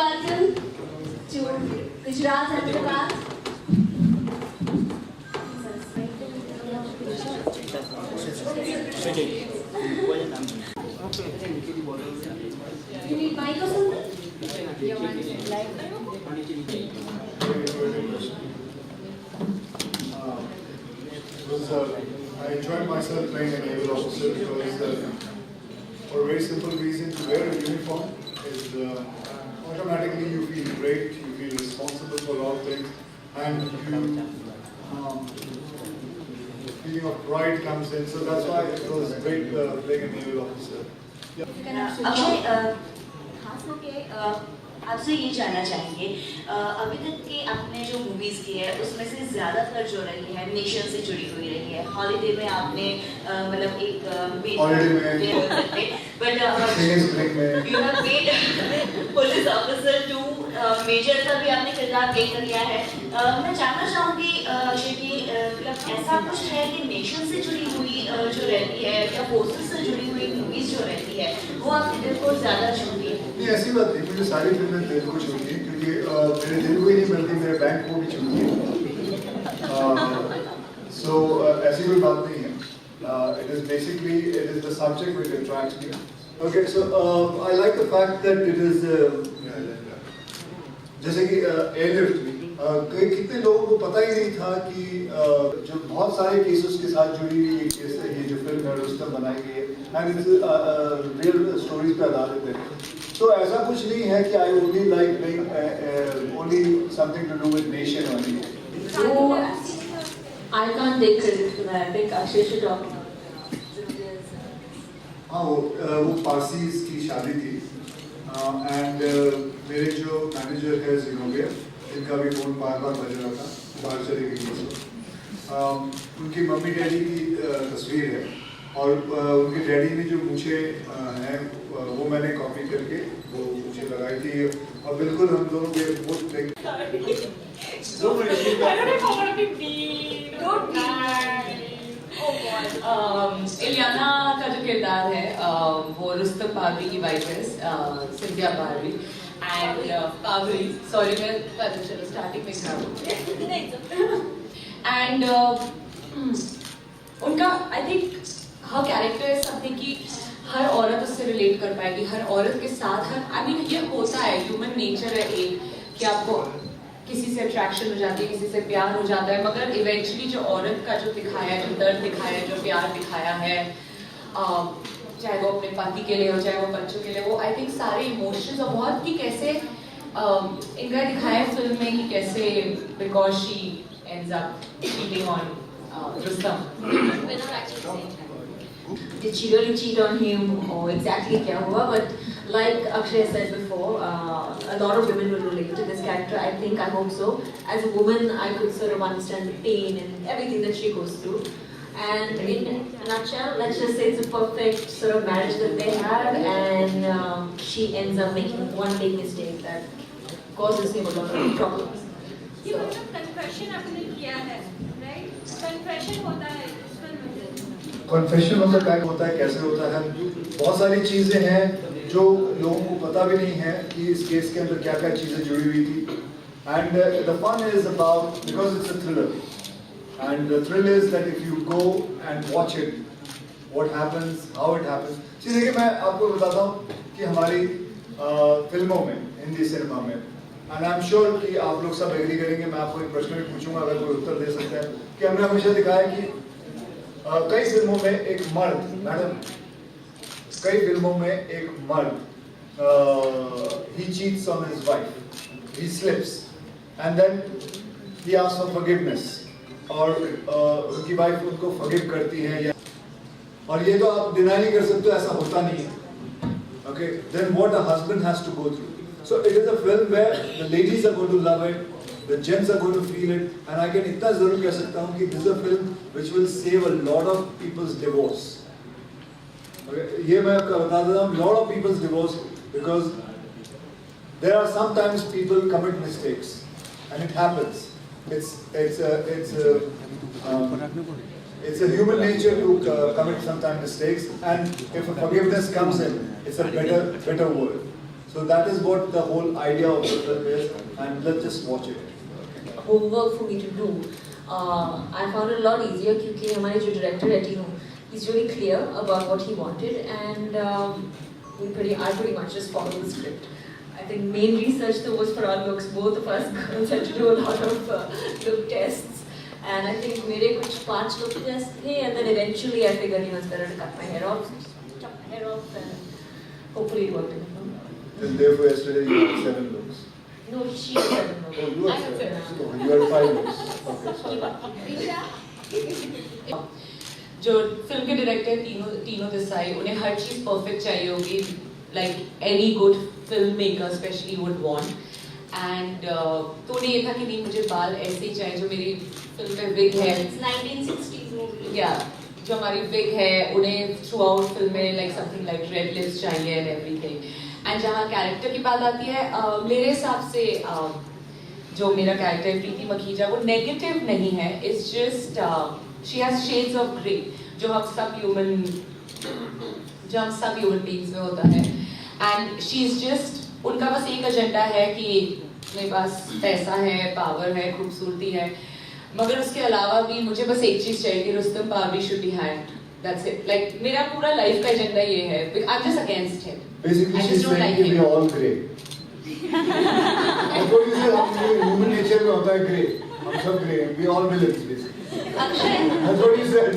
Arjun to Gujarat Hyderabad. You need mic or something? I enjoyed myself playing a naval officer because for a very simple reason, to wear a uniform is automatically you feel great, you feel responsible for a lot of things, and feeling of pride comes in. So that's why it was great playing a naval officer. Akshay खास करके आपसे ये जानना चाहेंगे अभी तक के आपने जो मूवीज की है उसमें से ज़्यादातर जो रही है नेशन से जुड़ी हुई रही है। हॉलीडे में आपने मतलब एक but you have made police officer to major का भी आपने किरदार प्ले कर लिया है। मैं जानना चाहूँगी अक्षय कि मतलब ऐसा कुछ है कि नेशन से जुड़ी हुई जो रहती है या फोर्सेस से जुड़ी हुई मूवीज जो रहती है वो आपके दिल को ज़्यादा छूती है? नहीं, ऐसी बात नहीं, मुझे सारी फिल्में दिल को छूती हैं क्योंकि मेरे दिल को ही नहीं मिलती, मेरे बैंक को भी छूती है। So ऐसी कोई बात नहीं है। It is basically the subject which attracts me. Okay, so I like the fact that it is जैसे कि एयरलिफ्ट में कितने लोगों को पता ही नहीं था कि जो बहुत सारे केसेस के साथ जुड़ी हुई ये जो फिल्म है रुस्तम बनाई गई है एंड इट्स रियल स्टोरीज पे आधारित है। तो ऐसा कुछ नहीं है कि I only like playing only something to do with nation only. I can't take credit for that. I think Akshay should talk. हाँ, वो पारसी की शादी थी एंड मेरे जो मैनेजर है जिनोविया, इनका भी फोन बार बार बज रहा था, बाहर चले गई थी। उनकी मम्मी डैडी की तस्वीर है और उनके डैडी ने जो मुझे हैं वो मैंने कॉपी करके वो मुझे लगाई थी और बिल्कुल हम दोनों के बहुत इलियाना का जो किरदार है वो रुस्तम पारवी की वाइफ है, सिंधिया पारवी एंड पावरी, सॉरी मैं चलो स्टार्टिंग में खराब एंड उनका I think her character is something कि हर औरत उससे रिलेट कर पाएगी, हर औरत के साथ हर आई मीन ये होता है, ह्यूमन नेचर है एक कि आपको किसी से अट्रैक्शन हो जाती है, किसी से प्यार हो जाता है, मगर इवेंचुअली जो औरत का जो दिखाया है, जो दर्द दिखाया है, जो प्यार दिखाया है, चाहे वो अपने पति के लिए हो चाहे वो बच्चों के लिए, वो आई थिंक सारे इमोशंस और बहुत कि कैसे इनका दिखाया है फिल्म में कि कैसे because she ends up cheating on Rustam. Did she really cheat on him or exactly क्या हुआ? But like Akshay said before, a lot of women will relate to this character. I think, I hope so. As a woman, I could sort of understand the pain and everything that she goes through. And in a nutshell, let's just say it's a perfect sort of marriage that they have, and she ends up making one big mistake that causes him a lot of problems. ये मतलब confession आपने किया है, right? Confession होता है इस film में। Confession मतलब क्या होता है, कैसे होता है, बहुत सारी चीजें हैं जो लोगों को पता भी नहीं है कि इस केस के अंदर क्या क्या चीजें जुड़ी हुई थी। And the fun is about because it's a thriller and the thrill is that if you go and watch it what happens, how it happens. देखिए मैं आपको बताता हूँ कि हमारी फिल्मों में, हिंदी सिनेमा में, एंड आई एम श्योर कि आप लोग सब एग्री करेंगे, मैं आपको एक प्रश्न भी पूछूंगा अगर कोई उत्तर दे सकता है, कि हमने हमेशा दिखाया कि कई फिल्मों में एक मर्द, मैडम, कई फिल्मों में एक मर्द he cheats on his wife, he slips and then he asks for forgiveness और उनकी वाइफ उनको forgive करती है, या और ये तो आप डिनाई नहीं कर सकते, ऐसा होता नहीं है। Okay, then what a husband has to go through. So it is a film where the ladies are going to love it, the gents are going to feel it, and I can इतना जरूर कह सकता हूँ कि this is a film which will save a lot of people's divorce. Okay, ये मैं आपको बता देता हूँ, lot of people's divorce, because there are sometimes people commit mistakes, and it happens. It's a human nature to commit sometimes mistakes, and if a forgiveness comes in, it's a better world. So that is what the whole idea of the film is, and let's just watch it. Homework for me to do. I found it a lot easier क्योंकि हमारे जो director है Tinu, he's really clear about what he wanted, and I pretty much just followed the script. I think main research though was for our looks. Both of us girls had to do a lot of look tests, and I think मेरे कुछ 5 look tests थे, and then eventually I figured it's better to cut my hair off, and hopefully it worked in the film. And therefore yesterday you had 7 looks. No, she had no. Oh, you I had had 7. seven. Oh, you had 5 looks. Okay, sorry. जो film के director टीनो Desai, उन्हें हर चीज़ perfect चाहिए होगी, like any good filmmaker especially would want. And तो उन्हें ये था कि नहीं, मुझे बाल ऐसे ही चाहिए, जो मेरी फिल्म में विग है, 1960s movie. yeah, जो हमारी विग है, उन्हें थ्रू आउट फिल्म में like something like red lips चाहिए and everything. And जहाँ कैरेक्टर की बात आती है, मेरे हिसाब से जो मेरा कैरेक्टर प्रीति मखीजा, वो नेगेटिव नहीं है, it's just she has shades of grey, जो हम सब human beings में होता है, and she's just, उनका बस एक एजेंडा है कि मेरे पास पैसा है, पावर है, खूबसूरती है, मगर उसके अलावा भी मुझे बस एक चीज चाहिए कि Rustam Pavri should be hanged. That's it. Like मेरा पूरा लाइफ का एजेंडा ये है. I'm just against him. Basically, I she's just don't saying like कि we him. are all grey. That's what you say. हम human nature में होता है grey. हम सब grey हैं. We all villains basically. That's what you said.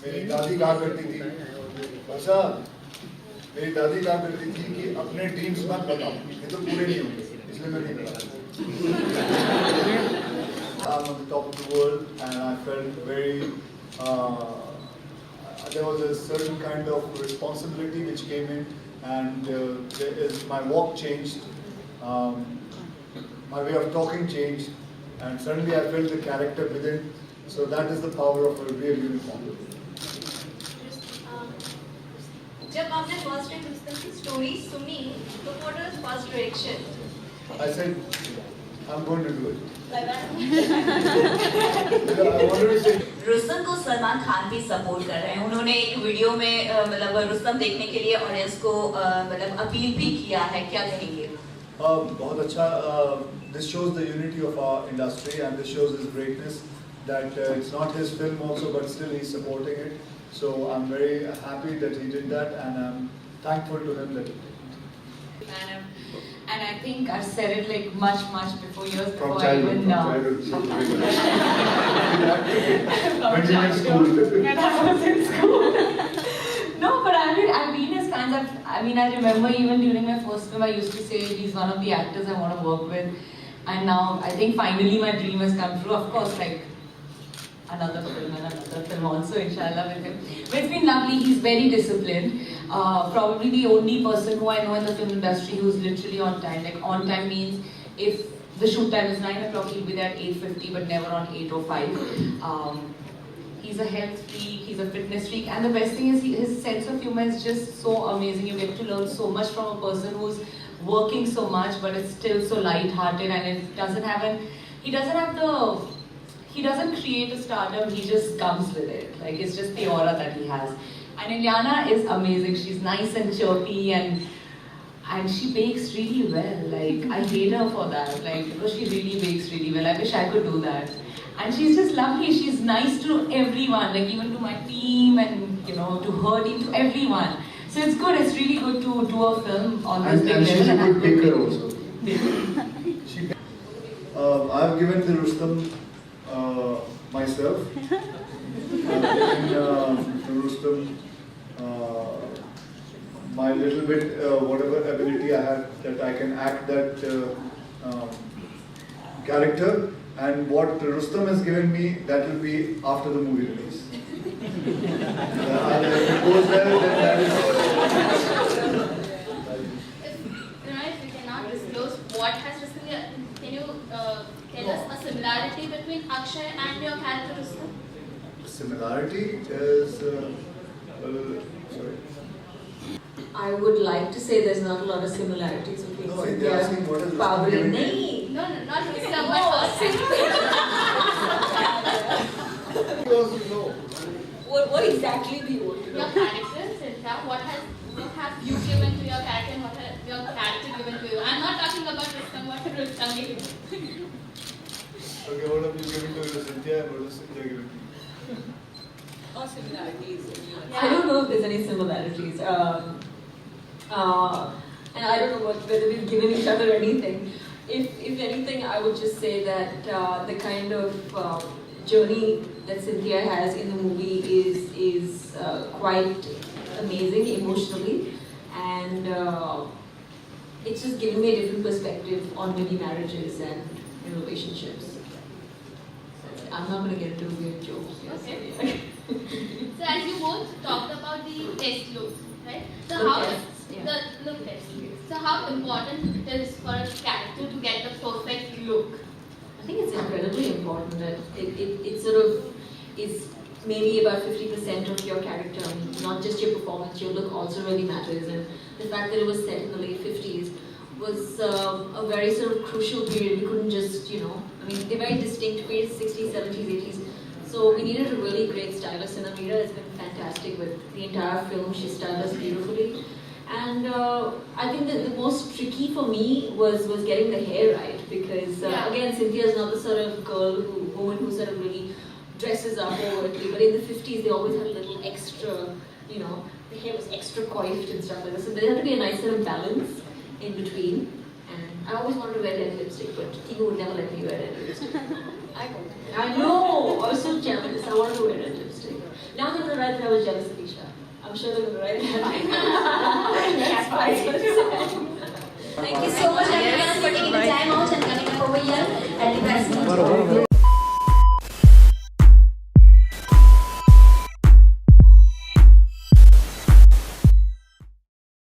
मेरी दादी कहा करती थी, अच्छा, मेरी दादी कहा करती थी कि अपने ड्रीम्स मत बताओ, ये तो पूरे नहीं होंगे, इसलिए मैं नहीं बताता. I'm on the top of the world, and I felt very. There was a certain kind of responsibility which came in, and my walk changed, my way of talking changed, and suddenly I felt the character within. So that is the power of a real uniform. जब आपने first time Rustam की story सुनी तो what was first reaction? I said, I'm going to do it. लगा I wanted to say. Rustam को सलमान खान भी support कर रहे हैं. उन्होंने एक वीडियो में मतलब रुस्तम देखने के लिए ऑडियंस को मतलब अपील भी किया है. क्या कहेंगे? बहुत अच्छा. This shows the unity of our industry, and this shows his greatness. That it's not his film also, but still he's supporting it. So I'm very happy that he did that, and I'm thankful to him that he did. And I think I've said it like much before years From before I even childhood. from When you were in school. When I was in school. No, but I've been his fans. I remember even during my first film, I used to say he's one of the actors I want to work with. And now I think finally my dream has come true. Of course, like another film also, inshallah, with him. But it's been lovely. He's very disciplined. Probably the only person who I know in the film industry who's literally on time. Like on time means if the shoot time is 9 o'clock, he'll be there at 8:50, but never on 8:05. He's a health freak, he's a fitness freak, and the best thing is his sense of humor is just so amazing. You get to learn so much from a person who's working so much, but it's still so light-hearted, and it doesn't have he doesn't create a stardom, he just comes with it. Like, it's just the aura that he has. And Ileana is amazing. She's nice and chirpy, and she bakes really well. Like, I hate her for that, like, because she really bakes really well. I wish I could do that. And she's just lovely. She's nice to everyone, like even to my team and, you know, to her team, to everyone. So it's good. It's really good to do a film on this big And she's a level. good baker also. I've given the Rustam myself. I've given the Rustam my little bit, whatever ability I have, that I can act that character. And what Rustam has given me, that will be after the movie release. If it goes well, then that is. If you cannot disclose what has Rustam, can you tell us a similarity between Akshay and your character Rustam? Similarity is, sorry. I would like to say there's not a lot of similarities. Okay, No, so they're they are asking what is Rustam probably giving me. nahi. No, not Rustam, but Because, no. What exactly do you want to know? your character, Cynthia, what have you given to your character and what has your character given to you? I'm not talking about Rustam, what has Rustam given? Okay, what have you given to Cynthia and what has Cynthia given to you? Or similarities. I don't know if there's any similarities. And I don't know whether we've given each other anything. If anything, I would just say that the kind of journey that Cynthia has in the movie is quite amazing emotionally, and it's just giving me a different perspective on many marriages and relationships. I'm not going to get into weird jokes. Okay. So as you both talked about the test looks, right? So Look how tests, yeah. the look test. So how important it is for a character to get the perfect look? I think it's incredibly important that it sort of is maybe about 50% of your character, not just your performance, your look also really matters. And the fact that it was set in the late 50s was a very sort of crucial period. We couldn't just, I mean, they're very distinct periods, 60s, 70s, 80s. So we needed a really great stylist, and Amira has been fantastic with the entire film. She styled us beautifully. And I think that the most tricky for me was getting the hair right, because again, Cynthia is not the sort of woman who sort of really dresses up overtly, but in the 50s they always had a little extra, the hair was extra coiffed and stuff like that. So there had to be a nice sort of balance in between. And I always wanted to wear red lipstick, but Tigo would never let me wear red lipstick. I know, I was so jealous. I wanted to wear red lipstick. Now they're going to write that I was jealous of Isha. I'm sure they're going to write it. Thank you so much everyone for taking the time out and coming up over here. And the best.